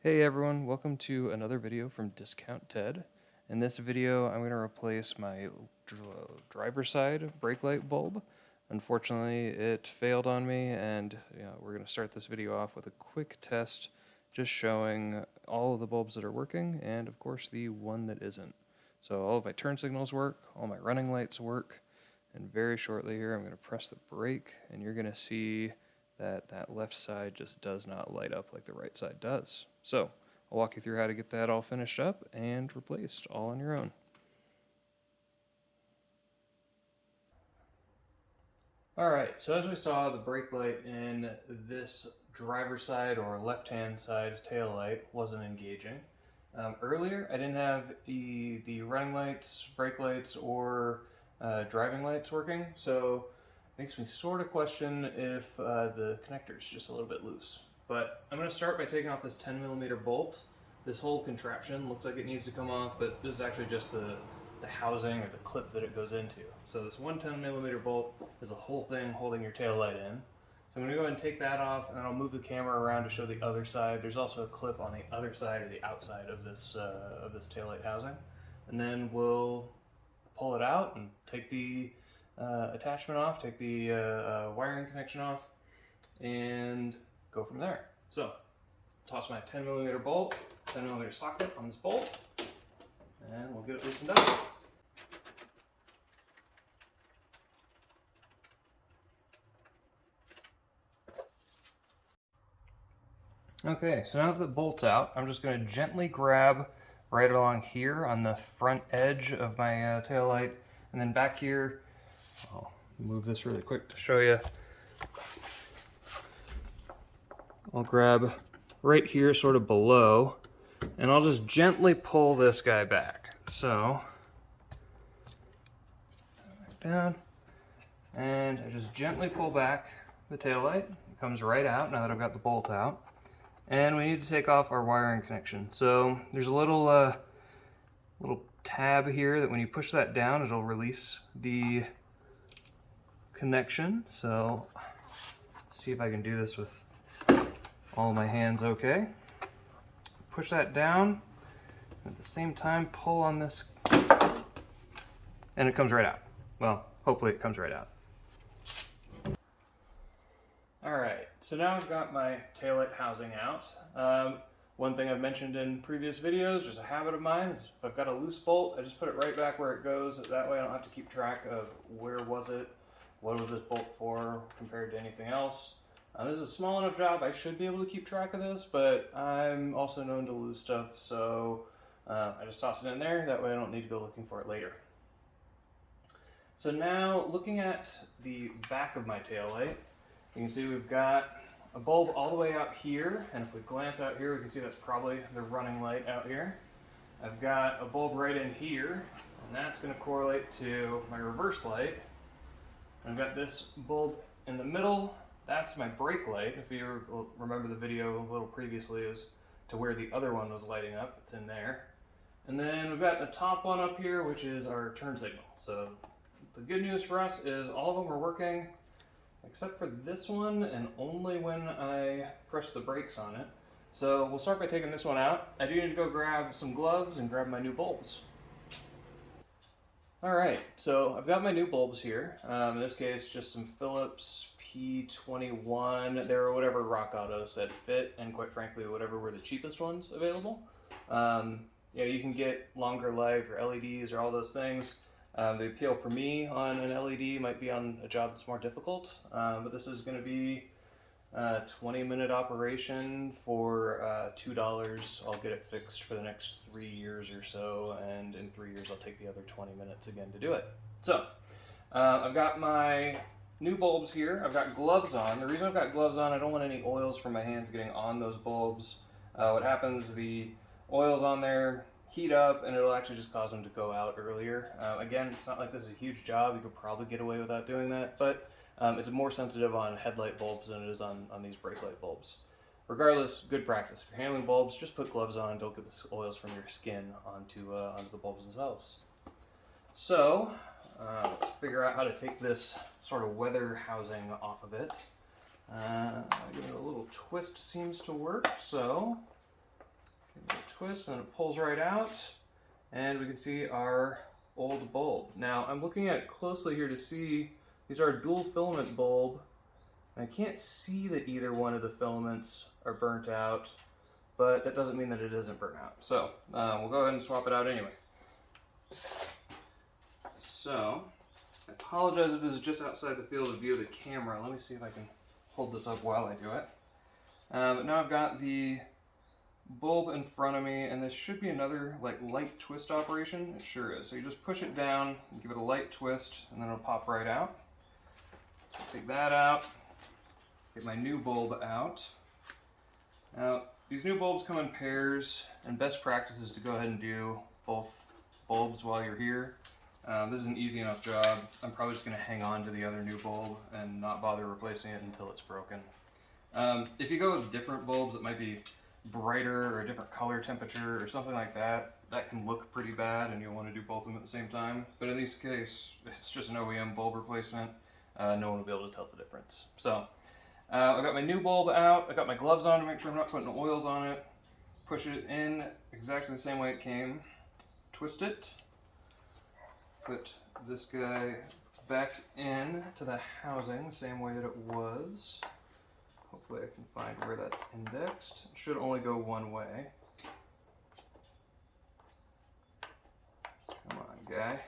Hey everyone, welcome to another video from Discount Ted. In this video, I'm going to replace my driver's side brake light bulb. Unfortunately, it failed on me, and we're going to start this video off with a quick test, just showing all of the bulbs that are working, and of course the one that isn't. So all of my turn signals work, all my running lights work, and very shortly here I'm going to press the brake, and you're going to see that left side just does not light up like the right side does. So I'll walk you through how to get that all finished up and replaced all on your own. Alright, so as we saw, the brake light in this driver's side or left-hand side tail light wasn't engaging. Earlier, I didn't have the running lights, brake lights, or driving lights working, so it makes me sort of question if the connector's just a little bit loose. But I'm going to start by taking off this 10mm bolt. This whole contraption looks like it needs to come off, but this is actually just the housing or the clip that it goes into. So this one 10mm bolt is a whole thing holding your tail light in. So I'm going to go ahead and take that off, and then I'll move the camera around to show the other side. There's also a clip on the other side or the outside of this taillight housing. And then we'll pull it out and take the attachment off, take the wiring connection off, and go from there. So, toss my 10mm bolt, 10mm socket on this bolt, and we'll get it loosened up. Okay, so now that the bolt's out, I'm just going to gently grab right along here on the front edge of my tail light, and then back here, I'll move this really quick to show you. I'll grab right here, sort of below, and I'll just gently pull this guy back. So, down, and I just gently pull back the taillight. It comes right out now that I've got the bolt out. And we need to take off our wiring connection. So there's a little tab here that when you push that down, it'll release the connection. So let's see if I can do this with all my hands okay. Push that down, at the same time pull on this, and it comes right out. Well, hopefully it comes right out. Alright, so now I've got my taillight housing out. One thing I've mentioned in previous videos, just a habit of mine, is if I've got a loose bolt, I just put it right back where it goes. That way I don't have to keep track of where was it, what was this bolt for compared to anything else. This is a small enough job, I should be able to keep track of this, but I'm also known to lose stuff, so I just toss it in there. That way I don't need to go looking for it later. So now, looking at the back of my taillight, you can see we've got a bulb all the way out here, and if we glance out here, we can see that's probably the running light out here. I've got a bulb right in here, and that's going to correlate to my reverse light. I've got this bulb in the middle. That's my brake light. If you remember the video a little previously, is to where the other one was lighting up. It's in there. And then we've got the top one up here, which is our turn signal. So the good news for us is all of them are working, except for this one, and only when I press the brakes on it. So we'll start by taking this one out. I do need to go grab some gloves and grab my new bulbs. Alright, so I've got my new bulbs here. In this case, just some Phillips P21. They were whatever Rock Auto said fit, and quite frankly, whatever were the cheapest ones available. You can get longer life or LEDs or all those things. The appeal for me on an LED might be on a job that's more difficult, but this is going to be a 20-minute operation for $2. I'll get it fixed for the next 3 years or so, and in 3 years I'll take the other 20 minutes again to do it. So, I've got my new bulbs here. I've got gloves on. The reason I've got gloves on, I don't want any oils from my hands getting on those bulbs. What happens, the oils on there heat up, and it'll actually just cause them to go out earlier. Again, it's not like this is a huge job. You could probably get away without doing that, but it's more sensitive on headlight bulbs than it is on these brake light bulbs. Regardless, good practice. If you're handling bulbs, just put gloves on. Don't get the oils from your skin onto the bulbs themselves. So, let's figure out how to take this sort of weather housing off of it. Give it a little twist seems to work, so Give it a twist and it pulls right out, and we can see our old bulb. Now I'm looking at it closely here to see these are a dual filament bulb. I can't see that either one of the filaments are burnt out, but that doesn't mean that it isn't burnt out. So we'll go ahead and swap it out anyway. So I apologize if this is just outside the field of view of the camera. Let me see if I can hold this up while I do it. But now I've got the bulb in front of me, and this should be another like light twist operation. It sure is. So you just push it down and give it a light twist, and then it'll pop right out. So take that out. Get my new bulb out. Now these new bulbs come in pairs, and best practice is to go ahead and do both bulbs while you're here. This is an easy enough job. I'm probably just going to hang on to the other new bulb and not bother replacing it until it's broken. If you go with different bulbs that might be brighter or a different color temperature or something like that, that can look pretty bad and you'll want to do both of them at the same time. But in this case, it's just an OEM bulb replacement. No one will be able to tell the difference. So I got my new bulb out. I got my gloves on to make sure I'm not putting oils on it. Push it in exactly the same way it came. Twist it. Put this guy back in to the housing the same way that it was. Hopefully I can find where that's indexed. It should only go one way. Come on, guy.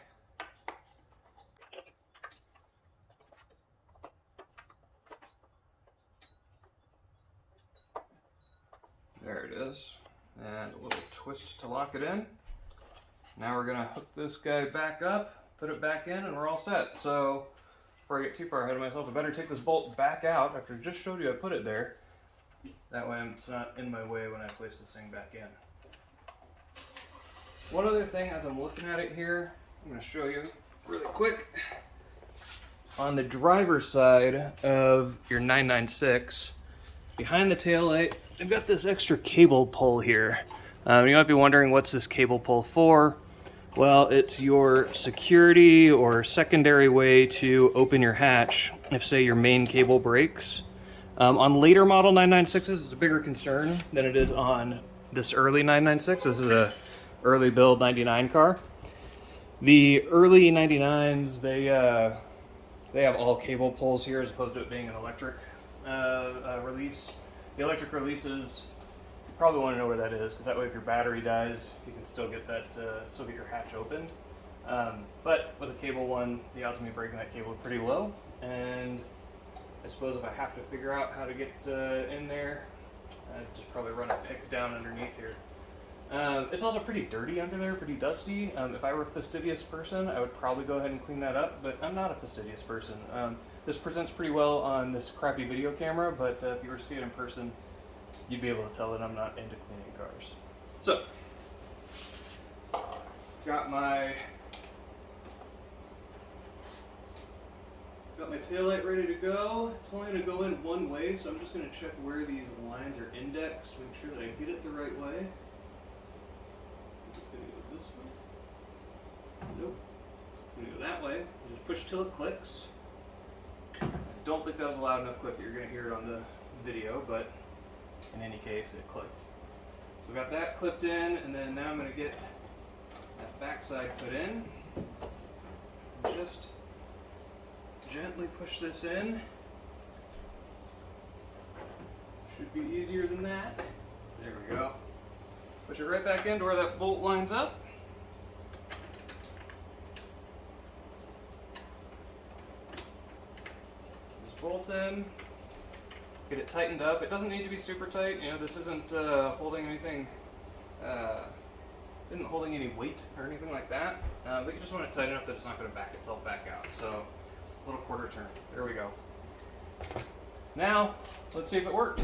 There it is. And a little twist to lock it in. Now we're gonna hook this guy back up, put it back in, and we're all set. So before I get too far ahead of myself, I better take this bolt back out after I just showed you I put it there. That way it's not in my way when I place this thing back in. One other thing as I'm looking at it here, I'm gonna show you really quick. On the driver's side of your 996, behind the taillight, I've got this extra cable pull here. You might be wondering, what's this cable pull for? Well, it's your security or secondary way to open your hatch if, say, your main cable breaks. On later model 996s, it's a bigger concern than it is on this early 996. This is a early build 99 car. The early 99s, they have all cable pulls here as opposed to it being an electric release. The electric releases, you probably want to know where that is, because that way if your battery dies, you can still get that, still get your hatch opened. But with a cable one, the odds of me breaking that cable are pretty low, and I suppose if I have to figure out how to get in there, I'd just probably run a pick down underneath here. It's also pretty dirty under there, pretty dusty. If I were a fastidious person, I would probably go ahead and clean that up, but I'm not a fastidious person. This presents pretty well on this crappy video camera, but if you were to see it in person, you'd be able to tell that I'm not into cleaning cars. So, got my taillight ready to go. It's only going to go in one way, so I'm just going to check where these lines are indexed to make sure that I get it the right way. It's going to go this way. Nope. It's going to go that way. You just push till it clicks. I don't think that was a loud enough click that you're going to hear it on the video, but in any case, it clicked. So I've got that clipped in, and then now I'm going to get that backside put in. And just gently push this in. Should be easier than that. There we go. Push it right back into where that bolt lines up. Just bolt in. Get it tightened up. It doesn't need to be super tight. You know, this isn't holding anything, isn't holding any weight or anything like that. But you just want it tight enough that it's not going to back itself back out. So, a little quarter turn. There we go. Now, let's see if it worked.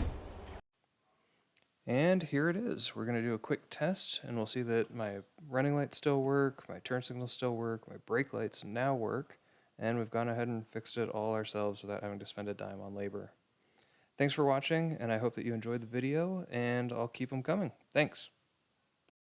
And here it is. We're going to do a quick test, and we'll see that my running lights still work, my turn signals still work, my brake lights now work, and we've gone ahead and fixed it all ourselves without having to spend a dime on labor. Thanks for watching, and I hope that you enjoyed the video, and I'll keep them coming. Thanks.